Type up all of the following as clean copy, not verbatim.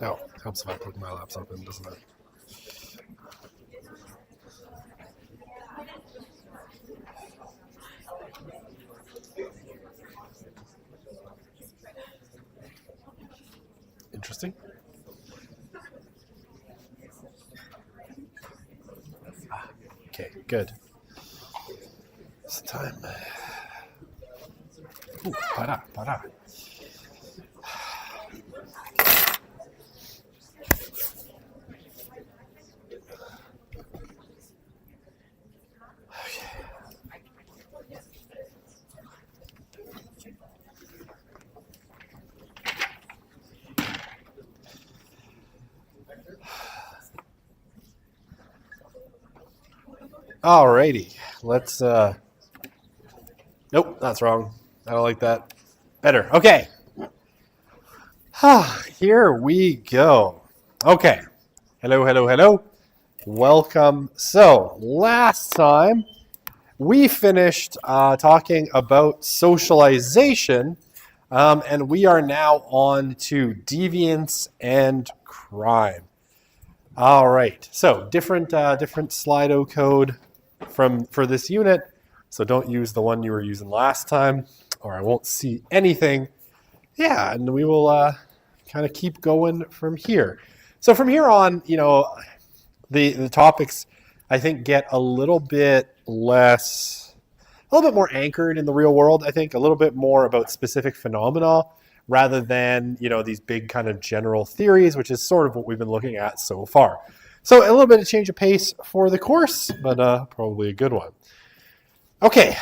Oh, helps if I plug my laptop in, doesn't it? Interesting. Okay, good. It's time. Para. Alrighty, let's. Nope, that's wrong. I don't like that. Better. Okay. Here we go. Okay. Hello. Welcome. So, last time we finished talking about socialization, and we are now on to deviance and crime. All right. So, different Slido code for this unit. So don't use the one you were using last time, or I won't see anything. Yeah, and we will kind of keep going from here. So from here on, the topics, I think, get a little bit more anchored in the real world, I think, a little bit more about specific phenomena rather than, these big kind of general theories, which is sort of what we've been looking at so far. So a little bit of change of pace for the course, but probably a good one. Okay,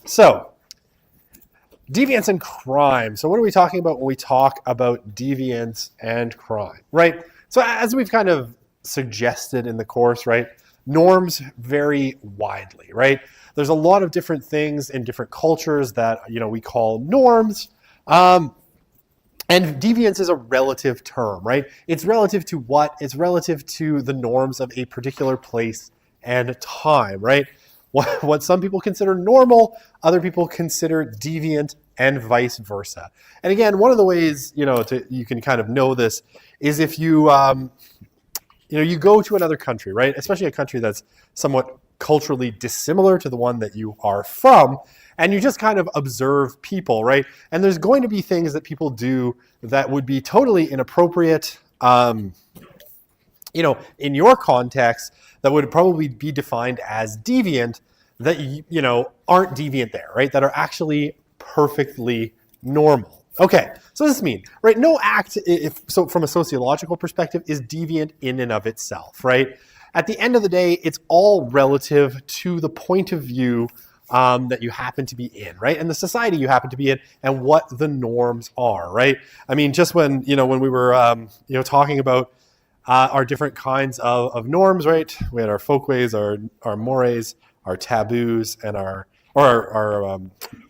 so deviance and crime. So what are we talking about when we talk about deviance and crime, right? So as we've kind of suggested in the course, right, norms vary widely, right? There's a lot of different things in different cultures that, we call norms. And deviance is a relative term, right? It's relative to what? It's relative to the norms of a particular place and time, right? What some people consider normal, other people consider deviant, and vice versa. And again, one of the ways you can kind of know this is if you you go to another country, right? Especially a country that's somewhat culturally dissimilar to the one that you are from, and you just kind of observe people, right? And there's going to be things that people do that would be totally inappropriate, in your context, that would probably be defined as deviant, that aren't deviant there, right? That are actually perfectly normal. Okay, so what does this mean, right? No act, so from a sociological perspective, is deviant in and of itself, right? At the end of the day, it's all relative to the point of view that you happen to be in, right? And the society you happen to be in, and what the norms are, right? I mean, just when we were talking about our different kinds of norms, right? We had our folkways, our mores, our taboos, and our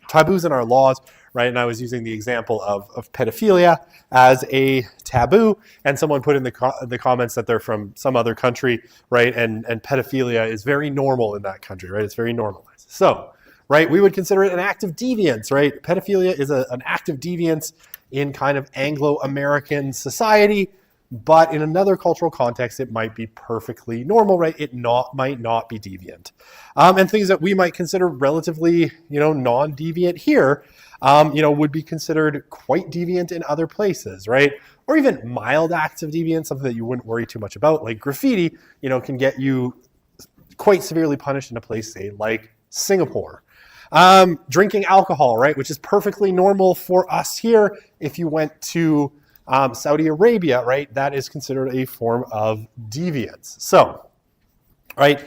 taboos and our laws, right? And I was using the example of pedophilia as a taboo, and someone put in the comments that they're from some other country, right? And pedophilia is very normal in that country, right? It's very normalized. So, right, we would consider it an act of deviance, right? Pedophilia is an act of deviance in kind of Anglo-American society, but in another cultural context, it might be perfectly normal, right? It might not be deviant. And things that we might consider relatively, non-deviant here, would be considered quite deviant in other places, right? Or even mild acts of deviance, something that you wouldn't worry too much about, like graffiti, can get you quite severely punished in a place, say, like Singapore. Drinking alcohol, right, which is perfectly normal for us here. If you went to Saudi Arabia, right, that is considered a form of deviance. So, right,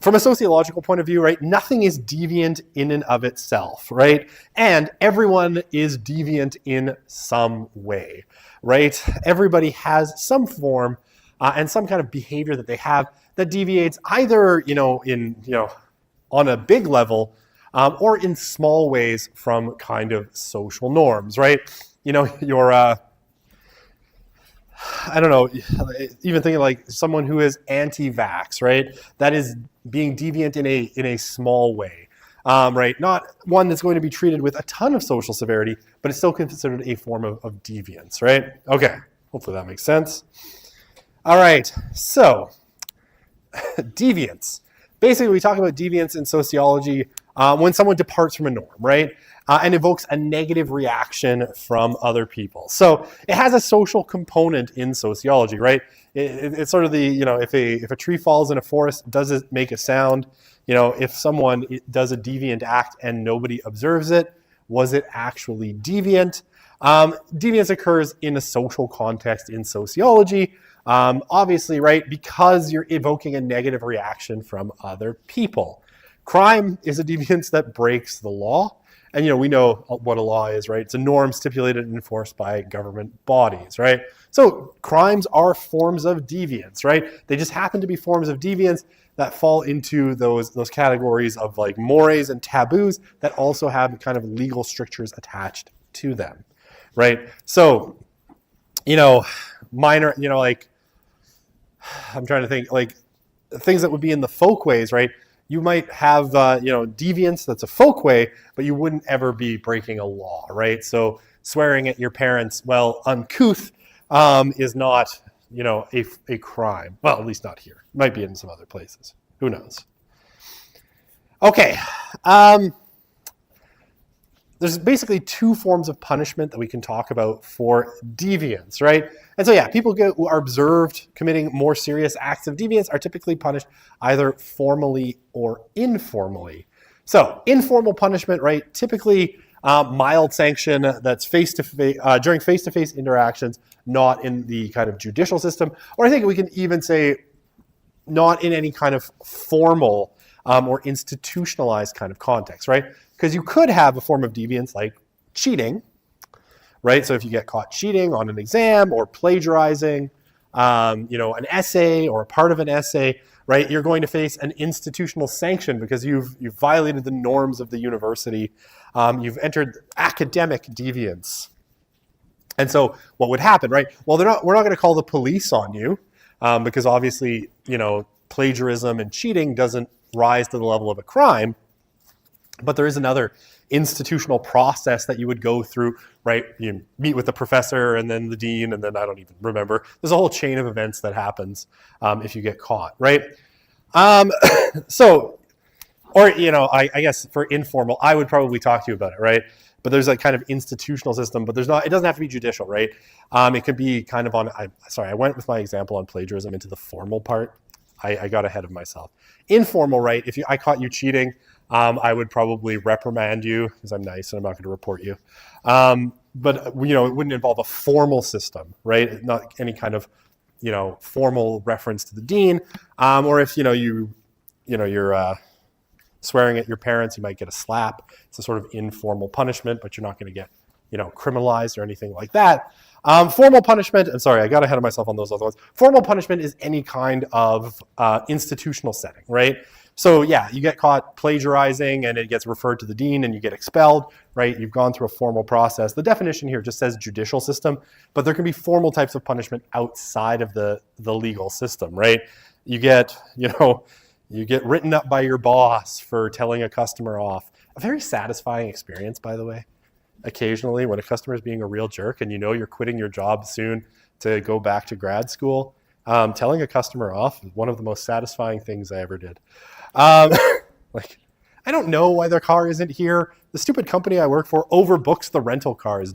from a sociological point of view, right, nothing is deviant in and of itself, right? And everyone is deviant in some way, right? Everybody has some form and some kind of behavior that they have that deviates either, on a big level or in small ways from kind of social norms, right? Your I don't know, even thinking like someone who is anti-vax, right? That is being deviant in a small way, right? Not one that's going to be treated with a ton of social severity, but it's still considered a form of deviance, right? Okay. Hopefully that makes sense. All right, so deviance. Basically, we talk about deviance in sociology when someone departs from a norm, right? And evokes a negative reaction from other people. So it has a social component in sociology, right? It's sort of the, if a tree falls in a forest, does it make a sound? If someone does a deviant act and nobody observes it, was it actually deviant? Deviance occurs in a social context in sociology, obviously, right? Because you're evoking a negative reaction from other people. Crime is a deviance that breaks the law. And, we know what a law is, right? It's a norm stipulated and enforced by government bodies, right? So crimes are forms of deviance, right? They just happen to be forms of deviance that fall into those categories of like mores and taboos that also have kind of legal strictures attached to them, right? So, minor, like, I'm trying to think, like, things that would be in the folkways, right? You might have, deviance that's a folkway, but you wouldn't ever be breaking a law, right? So swearing at your parents, uncouth, is not, a crime. Well, at least not here. It might be in some other places. Who knows? Okay. There's basically two forms of punishment that we can talk about for deviance, right? And so, people who are observed committing more serious acts of deviance are typically punished either formally or informally. So, informal punishment, right? Typically, mild sanction that's face-to-face during face-to-face interactions, not in the kind of judicial system, or I think we can even say not in any kind of formal or institutionalized kind of context, right? Because you could have a form of deviance like cheating, right? So if you get caught cheating on an exam or plagiarizing, an essay or a part of an essay, right? You're going to face an institutional sanction because you've violated the norms of the university. You've entered academic deviance. And so what would happen, right? Well, we're not going to call the police on you because obviously, plagiarism and cheating doesn't rise to the level of a crime. But there is another institutional process that you would go through, right? You meet with the professor and then the dean, and then I don't even remember. There's a whole chain of events that happens if you get caught, right? I guess for informal, I would probably talk to you about it, right? But there's a kind of institutional system, but it doesn't have to be judicial, right? It could be kind of I went with my example on plagiarism into the formal part. I got ahead of myself. Informal, right? If I caught you cheating, I would probably reprimand you because I'm nice and I'm not going to report you. But it wouldn't involve a formal system, right? Not any kind of, formal reference to the dean. Or if, you're swearing at your parents, you might get a slap. It's a sort of informal punishment, but you're not going to get, criminalized or anything like that. Formal punishment, and sorry, I got ahead of myself on those other ones. Formal punishment is any kind of institutional setting, right? So you get caught plagiarizing and it gets referred to the dean and you get expelled, right? You've gone through a formal process. The definition here just says judicial system, but there can be formal types of punishment outside of the legal system, right? You get, you get written up by your boss for telling a customer off. A very satisfying experience, by the way. Occasionally when a customer is being a real jerk and you're quitting your job soon to go back to grad school, telling a customer off is one of the most satisfying things I ever did. I don't know why their car isn't here. The stupid company I work for overbooks the rental cars.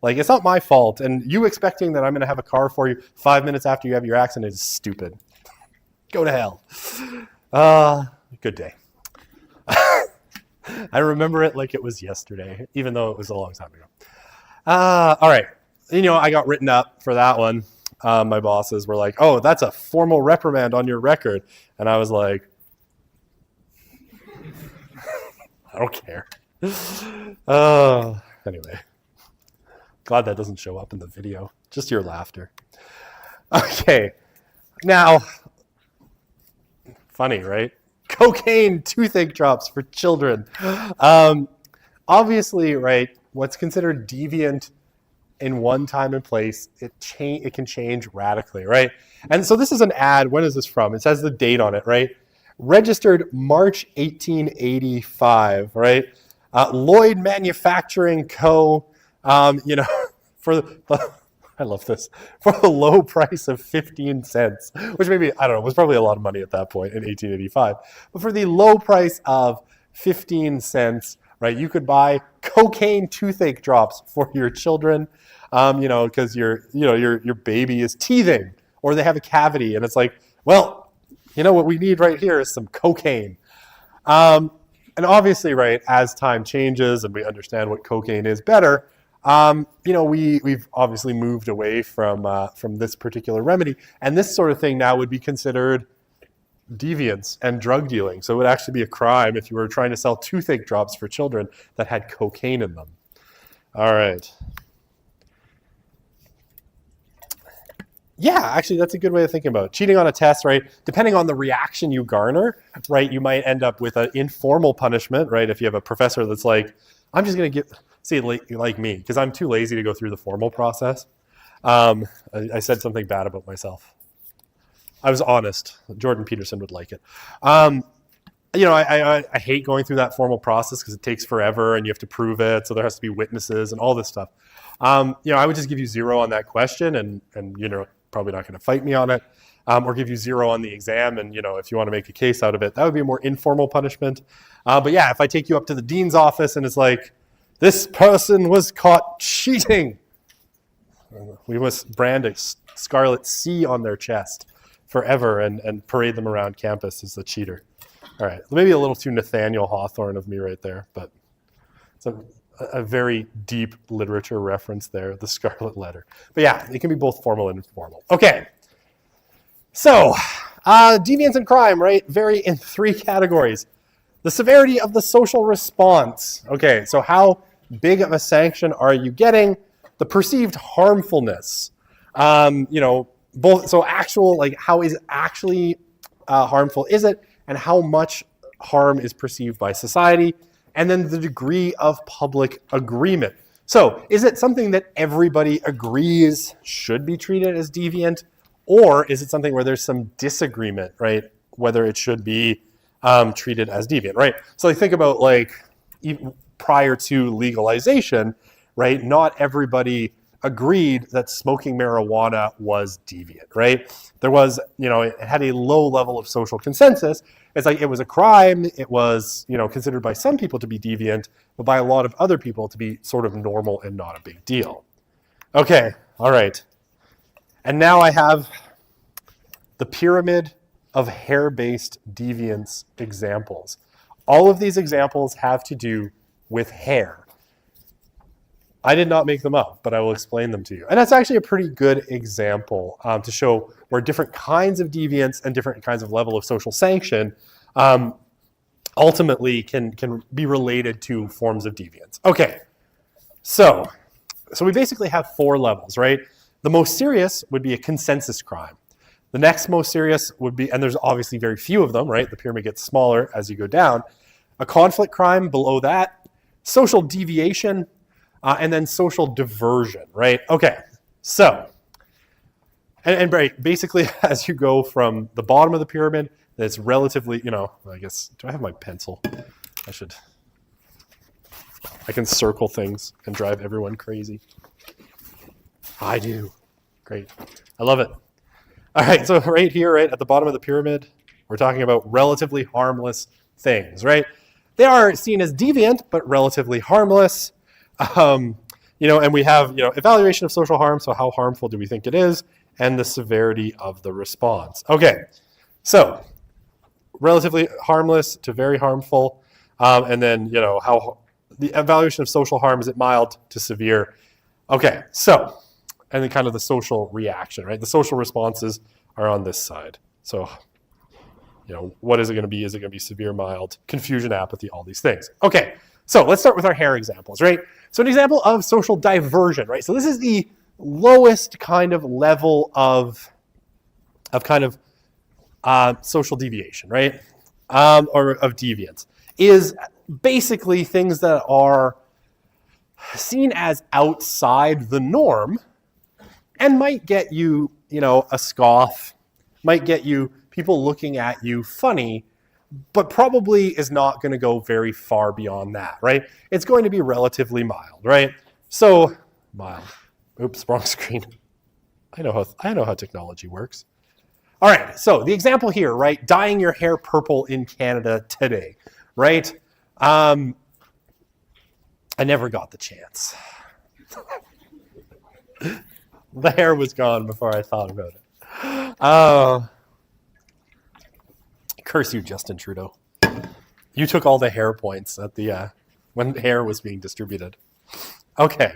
It's not my fault. And you expecting that I'm going to have a car for you 5 minutes after you have your accident is stupid. Go to hell. Good day. I remember it like it was yesterday, even though it was a long time ago. All right. I got written up for that one. My bosses were like, oh, that's a formal reprimand on your record. And I was like, I don't care. Anyway, glad that doesn't show up in the video. Just your laughter. Okay. Now, funny, right? Cocaine toothache drops for children. Obviously, right, what's considered deviant in one time and place, it can change radically, right? And so this is an ad. When is this from? It says the date on it, right? Registered March 1885, right? Lloyd Manufacturing Co. For the, I love this. For the low price of 15 cents, which maybe, I don't know, was probably a lot of money at that point in 1885. But for the low price of 15 cents, right, you could buy cocaine toothache drops for your children, because your baby is teething or they have a cavity. And it's like, well, what we need right here is some cocaine. And obviously, right, as time changes and we understand what cocaine is better, we've obviously moved away from this particular remedy, and this sort of thing now would be considered deviance and drug dealing. So it would actually be a crime if you were trying to sell toothache drops for children that had cocaine in them. All right. Yeah, actually, that's a good way of thinking about it. Cheating on a test, right? Depending on the reaction you garner, right, you might end up with an informal punishment, right? If you have a professor that's like, I'm just going to like me, because I'm too lazy to go through the formal process. I said something bad about myself. I was honest. Jordan Peterson would like it. I hate going through that formal process because it takes forever and you have to prove it. So there has to be witnesses and all this stuff. I would just give you 0 on that question and probably not going to fight me on it, or give you 0 on the exam. And, if you want to make a case out of it, that would be a more informal punishment. But yeah, if I take you up to the dean's office and it's like, this person was caught cheating, we must brand a scarlet C on their chest forever and parade them around campus as the cheater. All right, maybe a little too Nathaniel Hawthorne of me right there, but it's a very deep literature reference there, the Scarlet Letter. But yeah, it can be both formal and informal. Okay, so deviance and crime, right, vary in 3 categories. The severity of the social response. Okay, so how big of a sanction are you getting? The perceived harmfulness. Both. So actual, like, how is actually harmful is it, and how much harm is perceived by society, and then the degree of public agreement. So is it something that everybody agrees should be treated as deviant, or is it something where there's some disagreement, right, whether it should be treated as deviant, right? So like, think about, like, prior to legalization, right, not everybody agreed that smoking marijuana was deviant, right? There was, it had a low level of social consensus. It's like it was a crime. It was, considered by some people to be deviant, but by a lot of other people to be sort of normal and not a big deal. Okay, all right. And now I have the pyramid of hair-based deviance examples. All of these examples have to do with hair. I did not make them up, but I will explain them to you. And that's actually a pretty good example to show where different kinds of deviance and different kinds of level of social sanction ultimately can be related to forms of deviance. Okay, so we basically have 4 levels, right? The most serious would be a consensus crime. The next most serious would be, and there's obviously very few of them, right? The pyramid gets smaller as you go down. A conflict crime below that, social deviation, and then social diversion, right? Okay, so, and basically as you go from the bottom of the pyramid, that's relatively, I guess, do I have my pencil? I can circle things and drive everyone crazy. I do. Great. I love it. All right, so right here, right at the bottom of the pyramid, we're talking about relatively harmless things, right? They are seen as deviant, but relatively harmless. And we have, evaluation of social harm. So how harmful do we think it is? And the severity of the response. Okay, so relatively harmless to very harmful. And then, how the evaluation of social harm, is it mild to severe? Okay, so, and then kind of the social reaction, right? The social responses are on this side. So, what is it going to be? Is it going to be severe, mild, confusion, apathy, all these things? Okay, so let's start with our hair examples, right? So an example of social diversion, right? So this is the lowest kind of level of social deviation, right? Or of deviance, is basically things that are seen as outside the norm and might get you, a scoff, might get you people looking at you funny, but probably is not going to go very far beyond that, right? It's going to be relatively mild, right? So, mild. Oops, wrong screen. I know how technology works. All right, so the example here, right? Dyeing your hair purple in Canada today, right? I never got the chance. The hair was gone before I thought about it. Curse you, Justin Trudeau. You took all the hair points at the when hair was being distributed. Okay.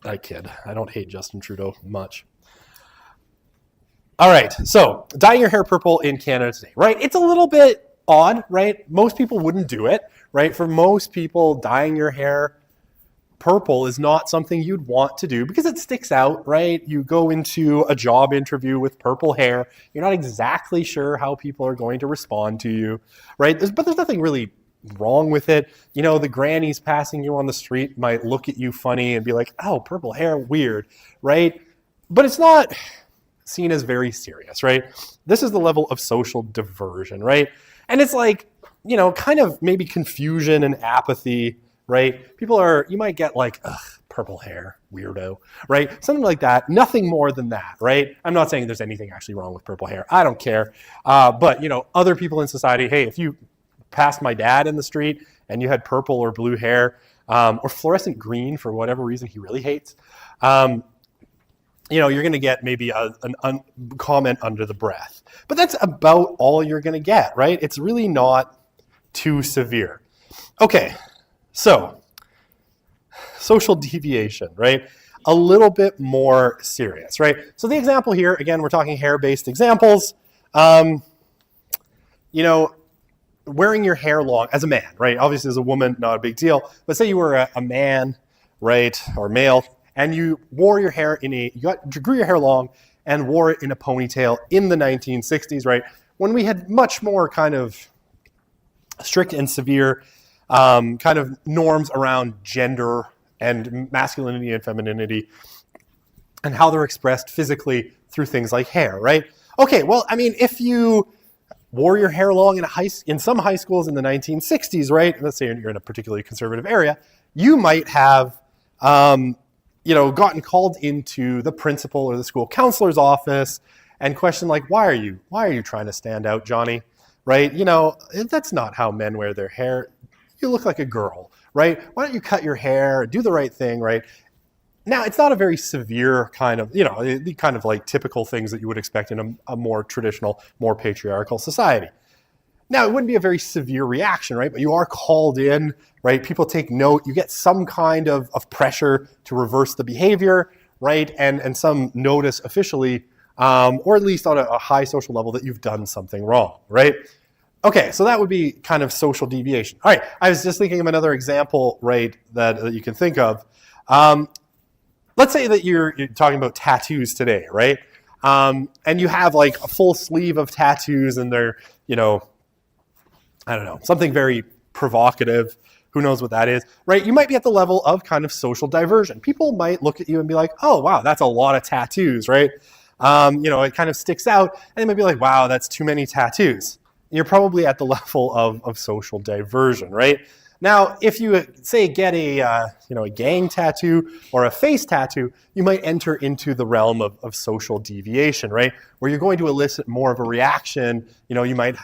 I kid. I don't hate Justin Trudeau much. All right, so dyeing your hair purple in Canada today, right? It's a little bit odd, right? Most people wouldn't do it, right? For most people, dyeing your hair purple is not something you'd want to do because it sticks out, right? You go into a job interview with purple hair, you're not exactly sure how people are going to respond to you, right? But there's nothing really wrong with it. You know, the grannies passing you on the street might look at you funny and be like, oh, purple hair, weird, right? But it's not seen as very serious, right? This is the level of social diversion, right? And it's like, you know, kind of maybe confusion and apathy, right? You might get like, ugh, purple hair, weirdo, right? Something like that. Nothing more than that, right? I'm not saying there's anything actually wrong with purple hair. I don't care. But, you know, other people in society, hey, if you passed my dad in the street and you had purple or blue hair, or fluorescent green for whatever reason he really hates, you know, you're going to get maybe a comment under the breath. But that's about all you're going to get, right? It's really not too severe. Okay, so social deviation, right? A little bit more serious, right? So the example here, again, we're talking hair-based examples. You know, wearing your hair long as a man, right? Obviously, as a woman, not a big deal. But say you were a man, right, or male, and you wore your hair you grew your hair long and wore it in a ponytail in the 1960s, right? When we had much more kind of strict and severe kind of norms around gender and masculinity and femininity and how they're expressed physically through things like hair, right? Okay, well, I mean, if you wore your hair long in some high schools in the 1960s, right? Let's say you're in a particularly conservative area, you might have you know, gotten called into the principal or the school counselor's office and questioned like, why are you trying to stand out, Johnny? Right? You know, that's not how men wear their hair. You look like a girl, right? Why don't you cut your hair, do the right thing, right? Now, it's not a very severe kind of, you know, the kind of like typical things that you would expect in a more traditional, more patriarchal society. Now, it wouldn't be a very severe reaction, right? But you are called in, right? People take note. You get some kind of pressure to reverse the behavior, right? And some notice officially, or at least on a high social level, that you've done something wrong, right? Okay, so that would be kind of social deviation. All right, I was just thinking of another example, right, that you can think of. Let's say that you're talking about tattoos today, right? And you have like a full sleeve of tattoos and they're, you know, I don't know, something very provocative. Who knows what that is, right? You might be at the level of kind of social diversion. People might look at you and be like, oh, wow, that's a lot of tattoos, right? You know, it kind of sticks out. And they might be like, wow, that's too many tattoos. You're probably at the level of social diversion, right? Now, if you say get a gang tattoo or a face tattoo, you might enter into the realm of social deviation, right? Where you're going to elicit more of a reaction. You know, you might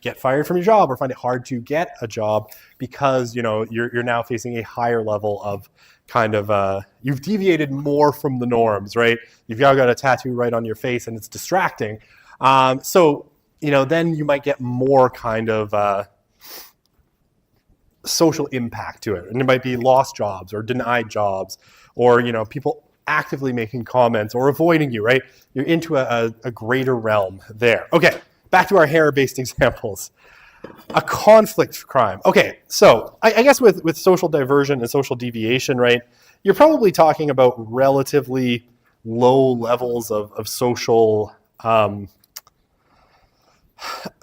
get fired from your job or find it hard to get a job because, you know, you're now facing a higher level of kind of, you've deviated more from the norms, right? You've now got a tattoo right on your face and it's distracting. So, you know, then you might get more kind of, social impact to it. And it might be lost jobs or denied jobs or, you know, people actively making comments or avoiding you, right? You're into a greater realm there. Okay, back to our hair-based examples. A conflict crime. Okay, so I guess with social diversion and social deviation, right, you're probably talking about relatively low levels of social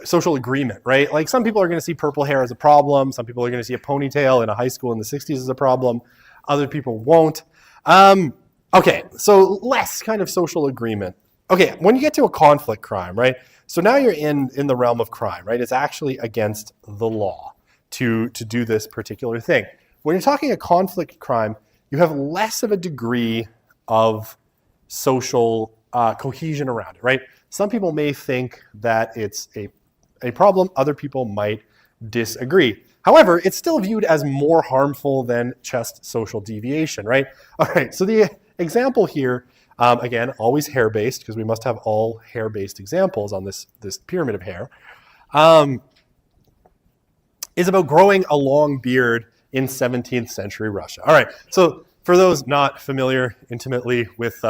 social agreement, right? Like some people are going to see purple hair as a problem. Some people are going to see a ponytail in a high school in the 60s as a problem. Other people won't. Okay, so less kind of social agreement. Okay, when you get to a conflict crime, right? So now you're in the realm of crime, right? It's actually against the law to do this particular thing. When you're talking a conflict crime, you have less of a degree of social cohesion around it, right? Some people may think that it's a problem. Other people might disagree. However, it's still viewed as more harmful than just social deviation, right? All right, so the example here, again, always hair-based, because we must have all hair-based examples on this pyramid of hair, is about growing a long beard in 17th century Russia. All right, so for those not familiar intimately with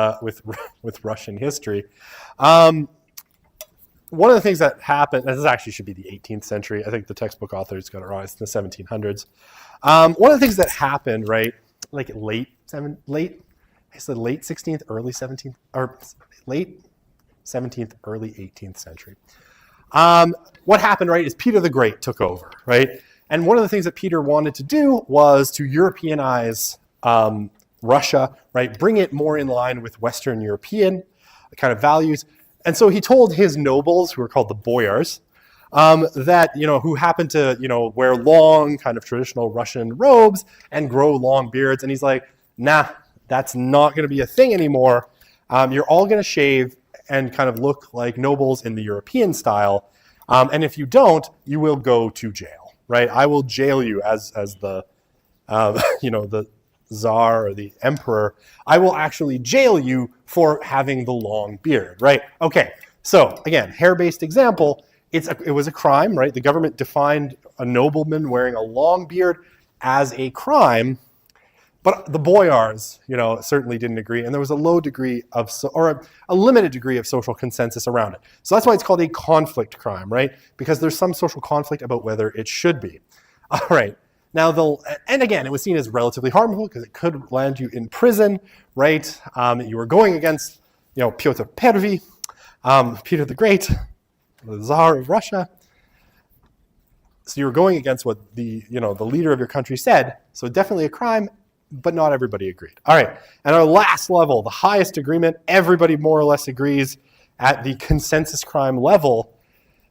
Russian history, one of the things that happened, this actually should be the 18th century. I think the textbook authors got it wrong. It's the 1700s. One of the things that happened, right, like late 16th, early 17th, or late 17th, early 18th century. What happened, right, is Peter the Great took over, right? And one of the things that Peter wanted to do was to Europeanize Russia, right? Bring it more in line with Western European kind of values. And so he told his nobles, who were called the boyars, that, who happened to, wear long kind of traditional Russian robes and grow long beards. And he's like, nah, that's not going to be a thing anymore. You're all going to shave and kind of look like nobles in the European style. And if you don't, you will go to jail, right? I will jail you as the, the Tsar or the emperor. I will actually jail you for having the long beard, right? Okay, so again, hair-based example, it was a crime, right? The government defined a nobleman wearing a long beard as a crime, but the boyars, certainly didn't agree, and there was a low degree of, or a limited degree of social consensus around it. So that's why it's called a conflict crime, right? Because there's some social conflict about whether it should be. All right. Now, and again, it was seen as relatively harmful because it could land you in prison, right? You were going against, Pyotr Pervy, Peter the Great, the Tsar of Russia. So you were going against what the leader of your country said. So definitely a crime, but not everybody agreed. All right, and our last level, the highest agreement, everybody more or less agrees at the consensus crime level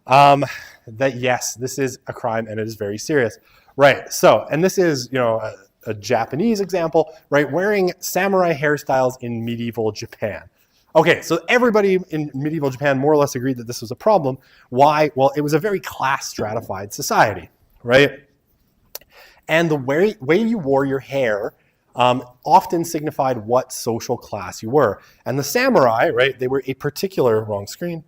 that yes, this is a crime and it is very serious. Right, so, and this is, a Japanese example, right? Wearing samurai hairstyles in medieval Japan. Okay, so everybody in medieval Japan more or less agreed that this was a problem. Why? Well, it was a very class stratified society, right? And the way you wore your hair often signified what social class you were. And the samurai, right, they were a particular, wrong screen,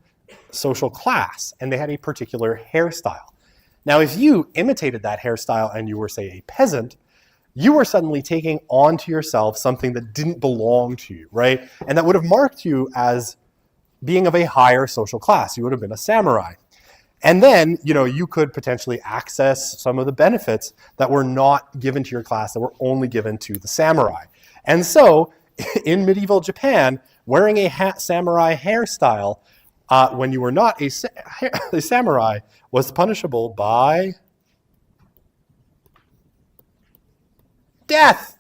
social class, and they had a particular hairstyle. Now, if you imitated that hairstyle and you were, say, a peasant, you were suddenly taking onto yourself something that didn't belong to you, right? And that would have marked you as being of a higher social class. You would have been a samurai. And then, you could potentially access some of the benefits that were not given to your class, that were only given to the samurai. And so, in medieval Japan, wearing a samurai hairstyle when you were not a samurai was punishable by death.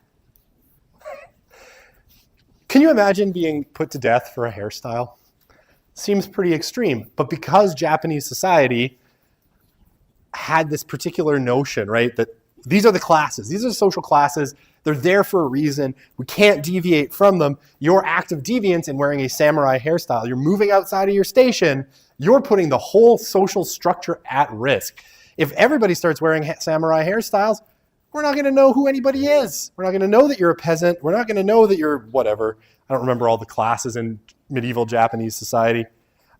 Can you imagine being put to death for a hairstyle? Seems pretty extreme, but because Japanese society had this particular notion, right, that these are the classes, these are the social classes, they're there for a reason, we can't deviate from them. Your act of deviance in wearing a samurai hairstyle, you're moving outside of your station, you're putting the whole social structure at risk. If everybody starts wearing samurai hairstyles, we're not going to know who anybody is. We're not going to know that you're a peasant. We're not going to know that you're whatever. I don't remember all the classes in medieval Japanese society.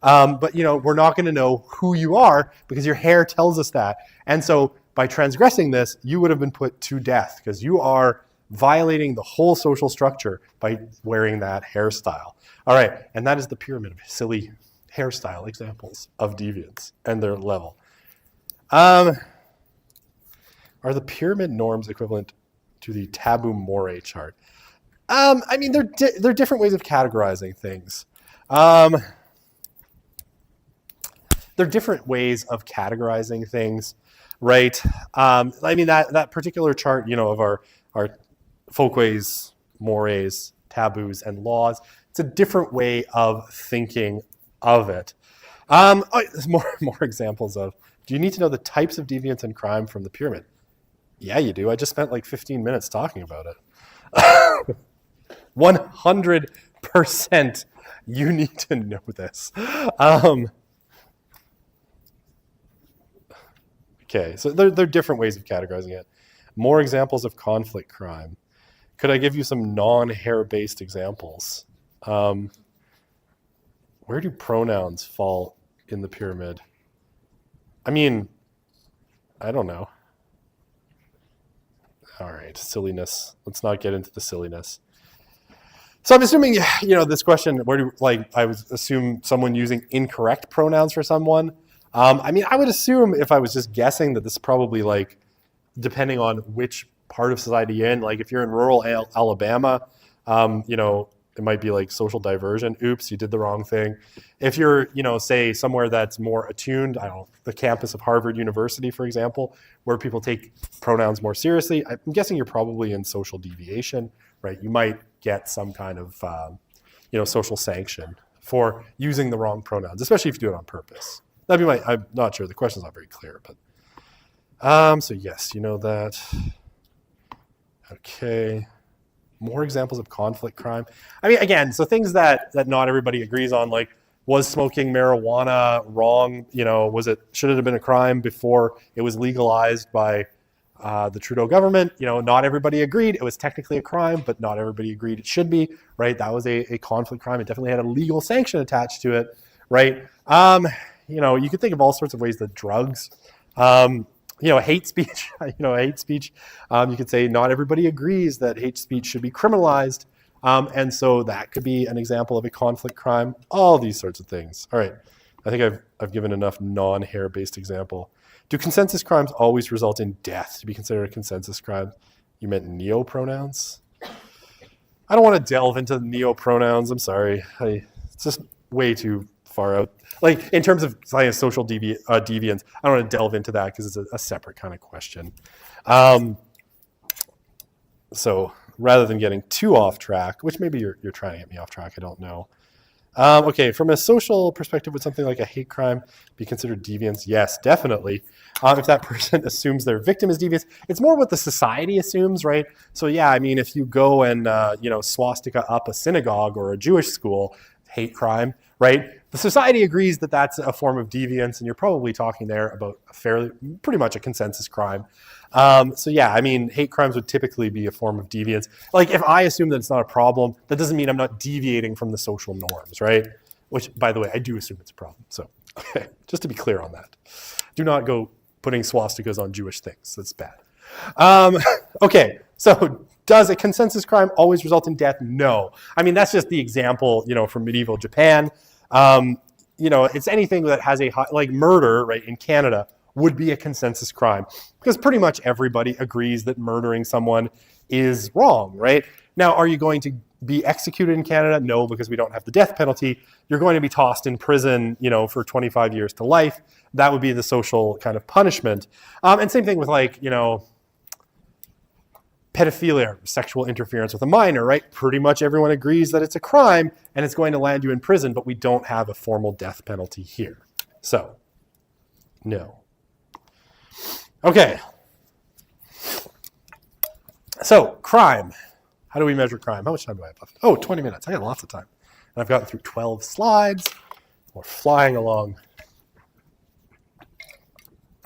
But, we're not going to know who you are because your hair tells us that. And so by transgressing this, you would have been put to death because you are violating the whole social structure by wearing that hairstyle. All right, and that is the pyramid of silly hairstyle examples of deviance and their level. Are the pyramid norms equivalent to the taboo morae chart? They're different ways of categorizing things. They're different ways of categorizing things, right? That particular chart, of our folkways, mores, taboos, and laws, it's a different way of thinking of it. There's more examples of, do you need to know the types of deviance and crime from the pyramid? Yeah, you do. I just spent like 15 minutes talking about it. 100 percent. You need to know this. Okay, so there are different ways of categorizing it. More examples of conflict crime. Could I give you some non-hair-based examples? Where do pronouns fall in the pyramid? I mean, I don't know. All right, silliness. Let's not get into the silliness. So I'm assuming, this question, I would assume someone using incorrect pronouns for someone. I would assume if I was just guessing that this is probably depending on which part of society you're in, if you're in rural Alabama, it might be social diversion. Oops, you did the wrong thing. If you're, say somewhere that's more attuned, I don't know, the campus of Harvard University, for example, where people take pronouns more seriously, I'm guessing you're probably in social deviation, right? You might get some kind of, social sanction for using the wrong pronouns, especially if you do it on purpose. That'd be I'm not sure. The question's not very clear, but so yes, you know that. Okay. More examples of conflict crime. Again, so things that not everybody agrees on, was smoking marijuana wrong? Should it have been a crime before it was legalized by the Trudeau government? Not everybody agreed it was technically a crime, but not everybody agreed it should be, right? That was a conflict crime. It definitely had a legal sanction attached to it, right? You could think of all sorts of ways that drugs, hate speech, you could say not everybody agrees that hate speech should be criminalized. And so that could be an example of a conflict crime, all these sorts of things. All right. I think I've given enough non-hair-based example. Do consensus crimes always result in death to be considered a consensus crime? You meant neo-pronouns? I don't want to delve into neo-pronouns. I'm sorry. It's just way too far out. In terms of social deviance, I don't want to delve into that because it's a separate kind of question. So rather than getting too off track, which maybe you're trying to get me off track, I don't know. Okay, from a social perspective, would something like a hate crime be considered deviance? Yes, definitely. If that person assumes their victim is deviant, it's more what the society assumes, right? So yeah, if you go and swastika up a synagogue or a Jewish school, hate crime, right? The society agrees that that's a form of deviance, and you're probably talking there about pretty much a consensus crime. So yeah, hate crimes would typically be a form of deviance. If I assume that it's not a problem, that doesn't mean I'm not deviating from the social norms, right? Which, by the way, I do assume it's a problem. So, okay, just to be clear on that. Do not go putting swastikas on Jewish things. That's bad. Okay, so does a consensus crime always result in death? No. That's just the example, from medieval Japan. It's anything that has a high, murder, right, in Canada would be a consensus crime because pretty much everybody agrees that murdering someone is wrong, right? Now, are you going to be executed in Canada? No, because we don't have the death penalty. You're going to be tossed in prison, for 25 years to life. That would be the social kind of punishment. And same thing with pedophilia, sexual interference with a minor, right? Pretty much everyone agrees that it's a crime and it's going to land you in prison, but we don't have a formal death penalty here. So, no. Okay. So, crime. How do we measure crime? How much time do I have left? Oh, 20 minutes. I got lots of time. And I've gotten through 12 slides. We're flying along.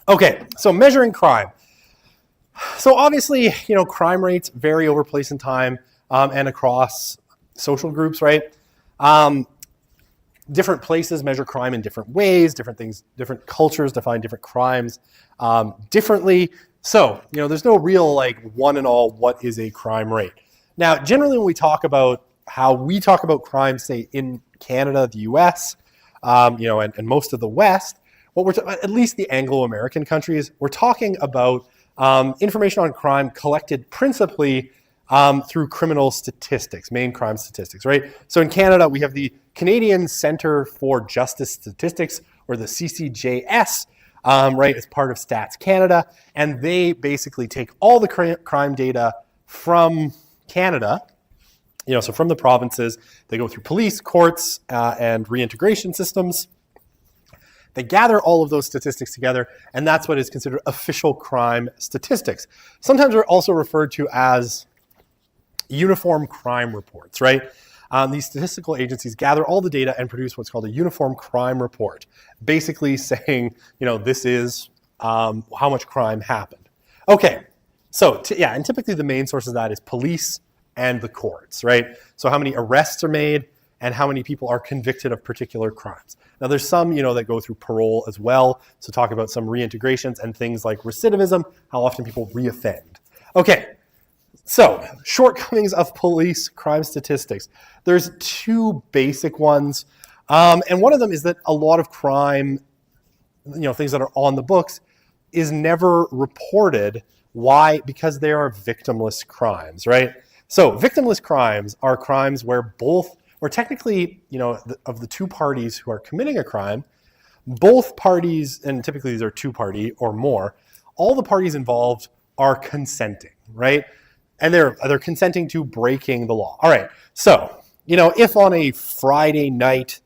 Okay, so measuring crime. So obviously, crime rates vary over place and time and across social groups, right? Different places measure crime in different ways, different cultures define different crimes differently. So, there's no real one and all what is a crime rate. Now, generally when we talk about how we talk about crime, say in Canada, the US, and most of the West, at least the Anglo-American countries, we're talking about information on crime collected principally through criminal statistics, main crime statistics, right? So in Canada, we have the Canadian Centre for Justice Statistics, or the CCJS, right, as part of Stats Canada, and they basically take all the crime data from Canada, so from the provinces. They go through police, courts, and reintegration systems. They gather all of those statistics together, and that's what is considered official crime statistics. Sometimes they're also referred to as uniform crime reports, right? these statistical agencies gather all the data and produce what's called a uniform crime report, basically saying, this is how much crime happened. Okay, so and typically the main source of that is police and the courts, right? So how many arrests are made and how many people are convicted of particular crimes. Now there's some, that go through parole as well. So talk about some reintegrations and things like recidivism, how often people reoffend. Okay, so shortcomings of police crime statistics. There's two basic ones. And one of them is that a lot of crime, things that are on the books, is never reported. Why? Because they are victimless crimes, right? So victimless crimes are crimes where technically, of the two parties who are committing a crime, both parties, and typically these are two-party or more, all the parties involved are consenting, right? And they're consenting to breaking the law. All right, so, if on a Friday night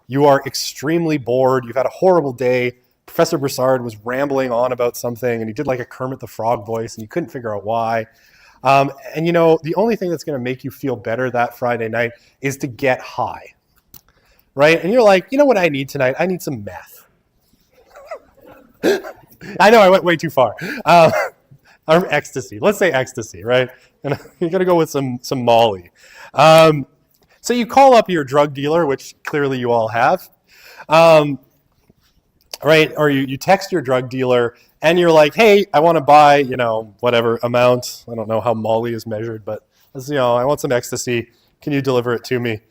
you are extremely bored, you've had a horrible day, Professor Broussard was rambling on about something and he did like a Kermit the Frog voice and you couldn't figure out why. And the only thing that's going to make you feel better that Friday night is to get high, right? And you're like, you know what I need tonight? I need some meth. I know I went way too far. Or ecstasy. Let's say ecstasy, right? And you're going to go with some Molly. So you call up your drug dealer, which clearly you all have. Right? Or you text your drug dealer and you're like, hey, I want to buy, whatever amount. I don't know how Molly is measured, but I want some ecstasy. Can you deliver it to me?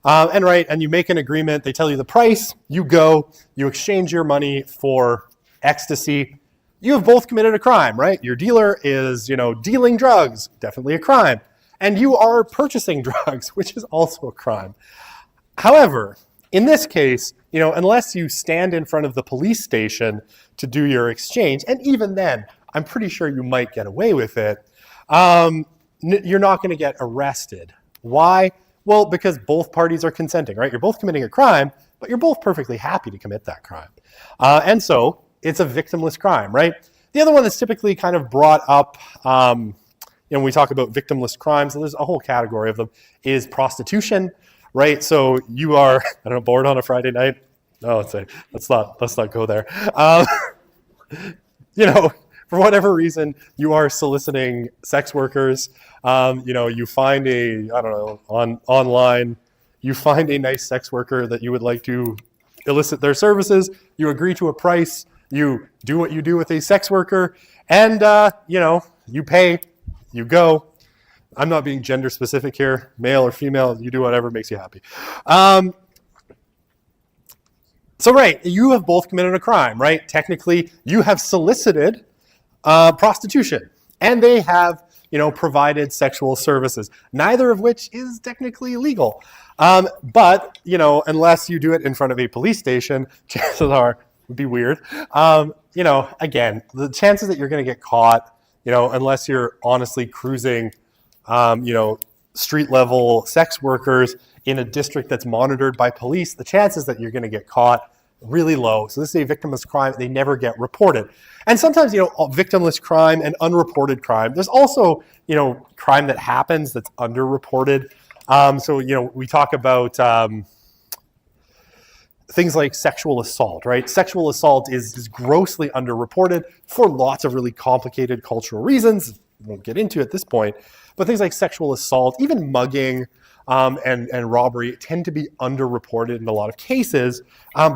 And you make an agreement. They tell you the price. You go. You exchange your money for ecstasy. You have both committed a crime, right? Your dealer is, dealing drugs, definitely a crime. And you are purchasing drugs, which is also a crime. However, in this case, unless you stand in front of the police station to do your exchange, and even then, I'm pretty sure you might get away with it, you're not going to get arrested. Why? Well, because both parties are consenting, right? You're both committing a crime, but you're both perfectly happy to commit that crime. And so it's a victimless crime, right? The other one that's typically kind of brought up, when we talk about victimless crimes, and there's a whole category of them, is prostitution. Right, so you are, bored on a Friday night. No, let's not go there. For whatever reason, you are soliciting sex workers. You find online, you find a nice sex worker that you would like to elicit their services. You agree to a price. You do what you do with a sex worker, and you pay. You go. I'm not being gender specific here, male or female, you do whatever makes you happy. So you have both committed a crime, right? Technically, you have solicited prostitution and they have, provided sexual services, neither of which is technically illegal. But, unless you do it in front of a police station, chances are, it would be weird. Again, the chances that you're going to get caught, unless you're honestly cruising street level sex workers in a district that's monitored by police, the chances that you're going to get caught really low. So this is a victimless crime. They never get reported. And sometimes, victimless crime and unreported crime. There's also, crime that happens that's underreported. So, we talk about things like sexual assault, right? Sexual assault is grossly underreported for lots of really complicated cultural reasons. We won't get into at this point. But things like sexual assault, even mugging and robbery tend to be underreported in a lot of cases.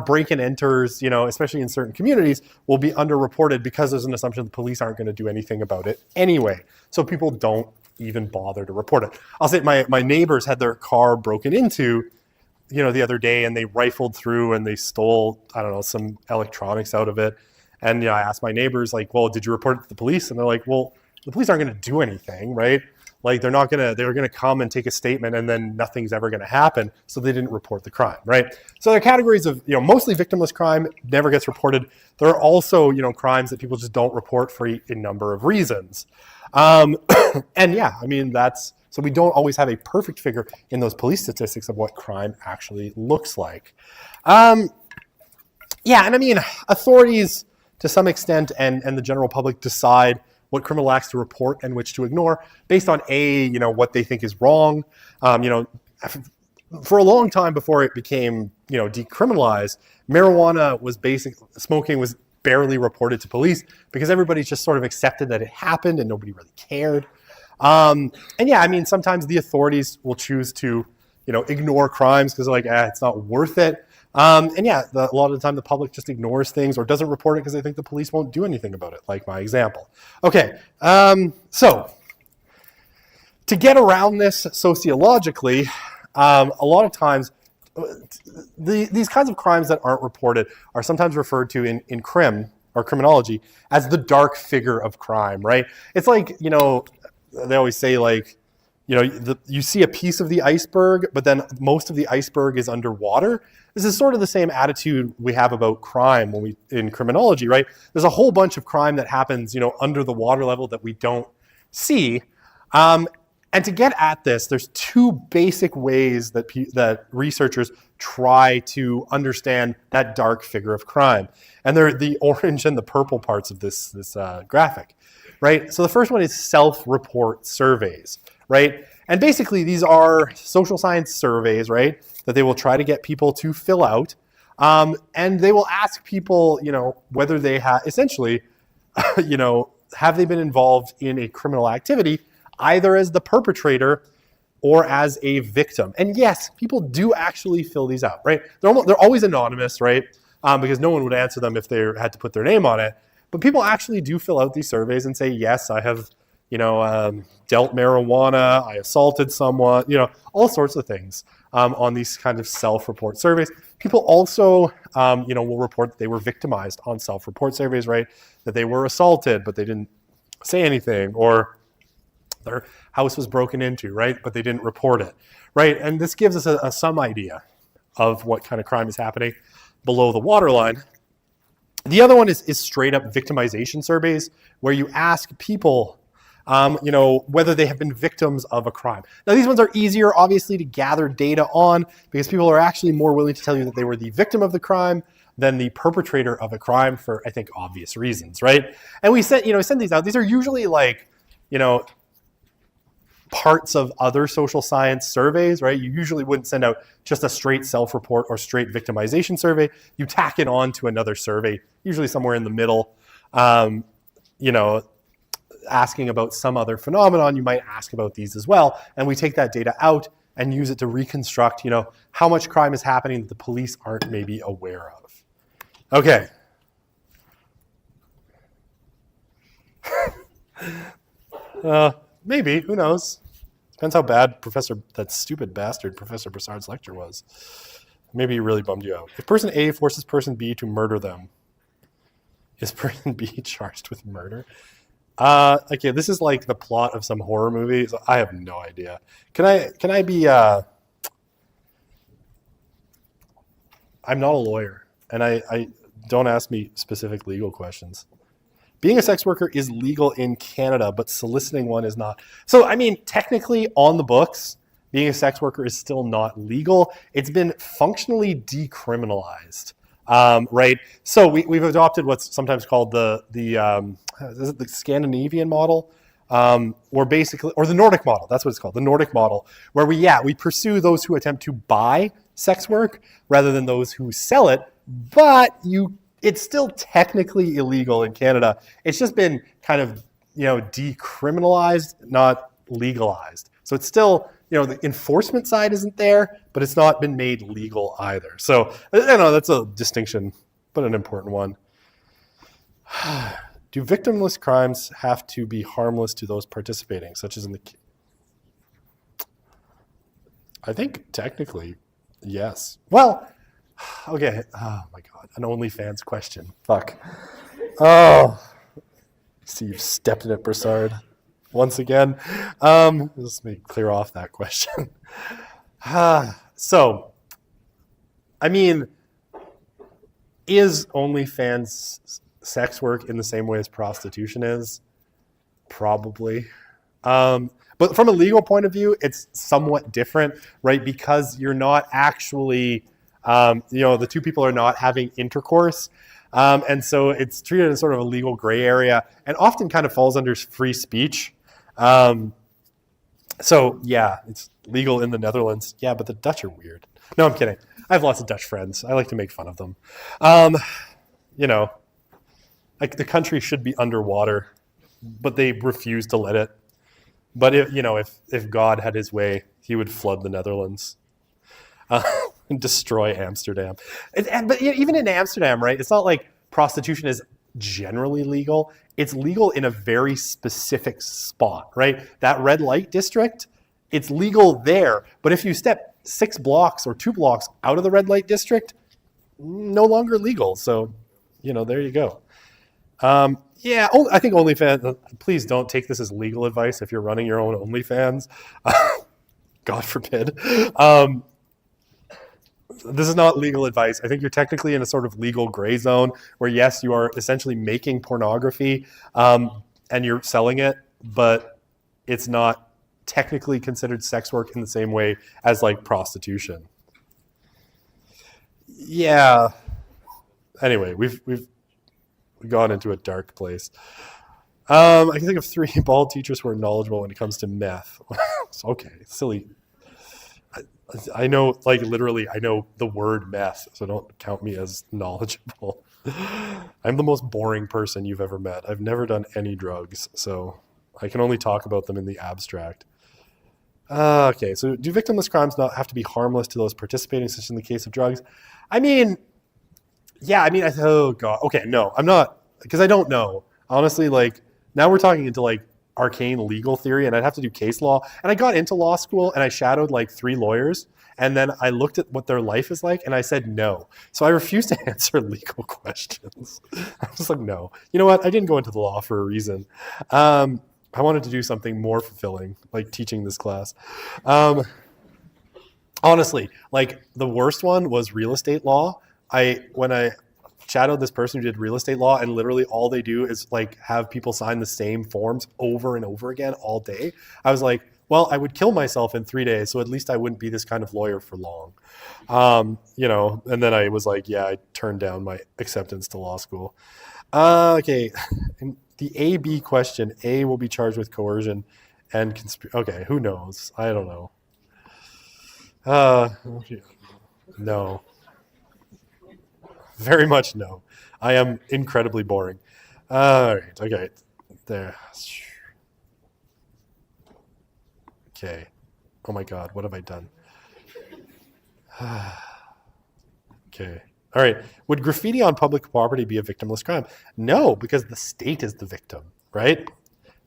Break and enters, especially in certain communities, will be underreported because there's an assumption the police aren't going to do anything about it anyway. So people don't even bother to report it. I'll say my neighbors had their car broken into, the other day, and they rifled through and they stole, some electronics out of it. And I asked my neighbors, like, well, did you report it to the police? And they're like, well, the police aren't going to do anything, right? Like they're going to come and take a statement and then nothing's ever going to happen. So they didn't report the crime, right? So there are categories of, mostly victimless crime never gets reported. There are also, crimes that people just don't report for a number of reasons. So we don't always have a perfect figure in those police statistics of what crime actually looks like. Authorities to some extent and the general public decide what criminal acts to report and which to ignore based on what they think is wrong. for a long time before it became, decriminalized, smoking was barely reported to police because everybody just sort of accepted that it happened and nobody really cared. And yeah, I mean, sometimes the authorities will choose to, ignore crimes because they're like, it's not worth it. And yeah, a lot of the time the public just ignores things or doesn't report it because they think the police won't do anything about it, like my example. Okay, so to get around this sociologically, a lot of times these kinds of crimes that aren't reported are sometimes referred to in criminology as the dark figure of crime, right? It's like, they always say like, you see a piece of the iceberg, but then most of the iceberg is underwater. This is sort of the same attitude we have about crime in criminology, right? There's a whole bunch of crime that happens, under the water level that we don't see. And to get at this, there's two basic ways that researchers try to understand that dark figure of crime. And they're the orange and the purple parts of this graphic, right? So the first one is self-report surveys, right? And basically these are social science surveys, right, that they will try to get people to fill out. And they will ask people, whether they have, essentially, have they been involved in a criminal activity, either as the perpetrator or as a victim. And yes, people do actually fill these out, right? They're always anonymous, right? Because no one would answer them if they had to put their name on it. But people actually do fill out these surveys and say, yes, I have, dealt marijuana, I assaulted someone, all sorts of things on these kind of self-report surveys. People also, will report that they were victimized on self-report surveys, right? That they were assaulted, but they didn't say anything, or their house was broken into, right? But they didn't report it, right? And this gives us some idea of what kind of crime is happening below the waterline. The other one is straight up victimization surveys, where you ask people, whether they have been victims of a crime. Now, these ones are easier, obviously, to gather data on because people are actually more willing to tell you that they were the victim of the crime than the perpetrator of a crime for, I think, obvious reasons, right? And we send these out. These are usually like, parts of other social science surveys, right? You usually wouldn't send out just a straight self-report or straight victimization survey. You tack it on to another survey, usually somewhere in the middle, asking about some other phenomenon. You might ask about these as well. And we take that data out and use it to reconstruct, how much crime is happening that the police aren't maybe aware of. Okay. Maybe, who knows? Depends how bad that stupid bastard Professor Broussard's lecture was. Maybe he really bummed you out. If person A forces person B to murder them, is person B charged with murder? Okay, this is like the plot of some horror movie. So I have no idea. Can I be? I'm not a lawyer, and I don't ask me specific legal questions. Being a sex worker is legal in Canada, but soliciting one is not. So, I mean, technically on the books, being a sex worker is still not legal. It's been functionally decriminalized, right? So we've adopted what's sometimes called the Scandinavian model, or the Nordic model. That's what it's called, the Nordic model, where we pursue those who attempt to buy sex work rather than those who sell it, but it's still technically illegal in Canada. It's just been kind of, decriminalized, not legalized. So it's still, the enforcement side isn't there, but it's not been made legal either. So, that's a distinction, but an important one. Do victimless crimes have to be harmless to those participating, such as in the... I think technically, yes. Well, okay. Oh my God, an OnlyFans question. Fuck. Oh, see, you've stepped in it, Broussard, once again. Let me clear off that question. So, I mean, is OnlyFans sex work in the same way as prostitution is? Probably. But from a legal point of view, it's somewhat different, right? Because you're not actually, the two people are not having intercourse. And so it's treated as sort of a legal gray area and often kind of falls under free speech. So yeah, legal in the Netherlands. Yeah, but the Dutch are weird. No, I'm kidding. I have lots of Dutch friends. I like to make fun of them. You know, like the country should be underwater, but they refuse to let it. But if God had his way, he would flood the Netherlands and destroy Amsterdam. But even in Amsterdam, right? It's not like prostitution is generally legal. It's legal in a very specific spot, right? That red light district, it's legal there. But if you step 6 blocks or 2 blocks out of the red light district, no longer legal. So, there you go. Yeah, I think OnlyFans, please don't take this as legal advice if you're running your own OnlyFans. God forbid. This is not legal advice. I think you're technically in a sort of legal gray zone where, yes, you are essentially making pornography and you're selling it, but it's not technically considered sex work in the same way as like prostitution. Yeah. Anyway, we've gone into a dark place. I can think of 3 bald teachers who are knowledgeable when it comes to meth. Okay, silly. I know, like literally, I know the word meth, so don't count me as knowledgeable. I'm the most boring person you've ever met. I've never done any drugs, so I can only talk about them in the abstract. Okay, so do victimless crimes not have to be harmless to those participating, such in the case of drugs? I mean, yeah, oh God. Okay, no, I'm not, because I don't know. Honestly, like, now we're talking into like arcane legal theory, and I'd have to do case law. And I got into law school and I shadowed like 3 lawyers, and then I looked at what their life is like and I said no. So I refused to answer legal questions. I was like, no. You know what? I didn't go into the law for a reason. I wanted to do something more fulfilling, like teaching this class. Honestly, like the worst one was real estate law. When I shadowed this person who did real estate law, and literally all they do is like have people sign the same forms over and over again all day. I was like, well, I would kill myself in 3 days, so at least I wouldn't be this kind of lawyer for long. And then I was like, yeah, I turned down my acceptance to law school. Okay. And the A-B question, A will be charged with coercion and okay, who knows? I don't know. No. Very much no. I am incredibly boring. All right. Okay. There. Okay. Oh my God. What have I done? Okay. All right. Would graffiti on public property be a victimless crime? No, because the state is the victim, right?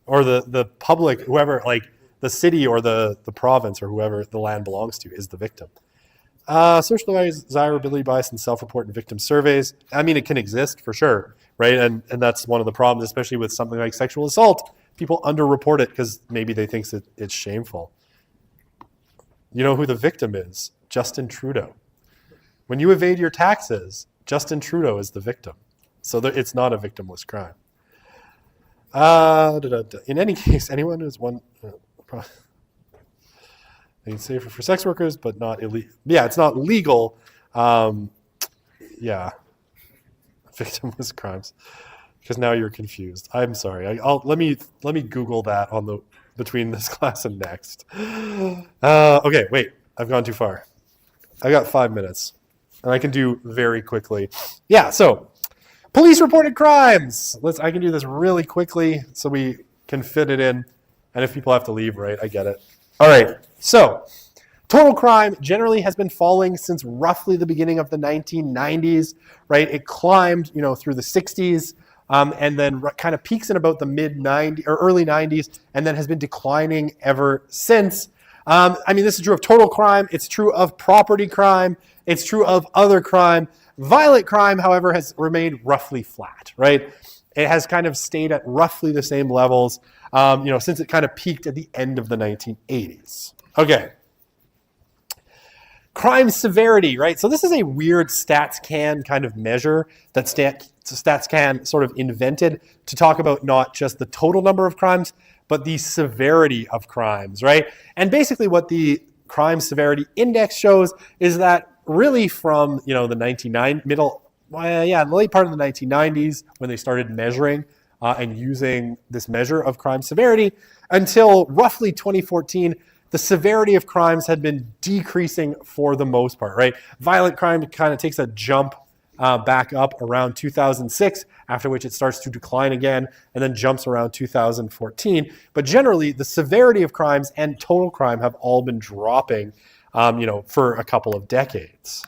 Or the public, whoever, like the city or the province or whoever the land belongs to is the victim. Social desirability bias and self-report in victim surveys. I mean, it can exist for sure, right? And that's one of the problems, especially with something like sexual assault. People underreport it because maybe they think that it's shameful. You know who the victim is? Justin Trudeau. When you evade your taxes, Justin Trudeau is the victim. So it's not a victimless crime. In any case, anyone who's it's safer for sex workers, but not illegal. Yeah, it's not legal. Yeah, victimless crimes. Because now you're confused. I'm sorry. Let me Google that between this class and next. Okay, wait. I've gone too far. I got 5 minutes, and I can do very quickly. Yeah. So, police reported crimes. I can do this really quickly so we can fit it in. And if people have to leave, right? I get it. All right. So, total crime generally has been falling since roughly the beginning of the 1990s, right? It climbed, through the 60s, and then kind of peaks in about the mid-90s or early 90s, and then has been declining ever since. This is true of total crime. It's true of property crime. It's true of other crime. Violent crime, however, has remained roughly flat, right? It has kind of stayed at roughly the same levels, since it kind of peaked at the end of the 1980s. Okay. Crime severity, right? So this is a weird StatsCan kind of measure that StatsCan sort of invented to talk about not just the total number of crimes, but the severity of crimes, right? And basically what the crime severity index shows is that really from, the late part of the 1990s when they started measuring and using this measure of crime severity until roughly 2014, the severity of crimes had been decreasing for the most part, right? Violent crime kind of takes a jump back up around 2006, after which it starts to decline again, and then jumps around 2014. But generally, the severity of crimes and total crime have all been dropping, for a couple of decades.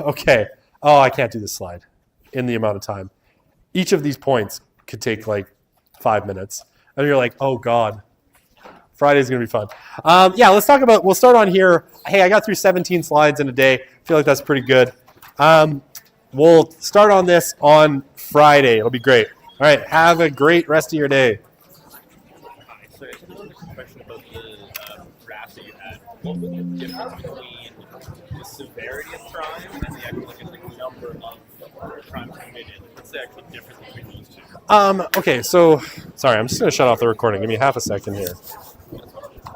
Okay. Oh, I can't do this slide in the amount of time. Each of these points could take like 5 minutes. And you're like, oh God, Friday's going to be fun. We'll start on here. Hey, I got through 17 slides in a day. I feel like that's pretty good. We'll start on this on Friday. It'll be great. All right. Have a great rest of your day. So I have another question about the graphs that you had. What was the difference between the severity of crime and the actual number of crimes committed? What's the actual difference between those two? Okay, so sorry, I'm just going to shut off the recording. Give me half a second here.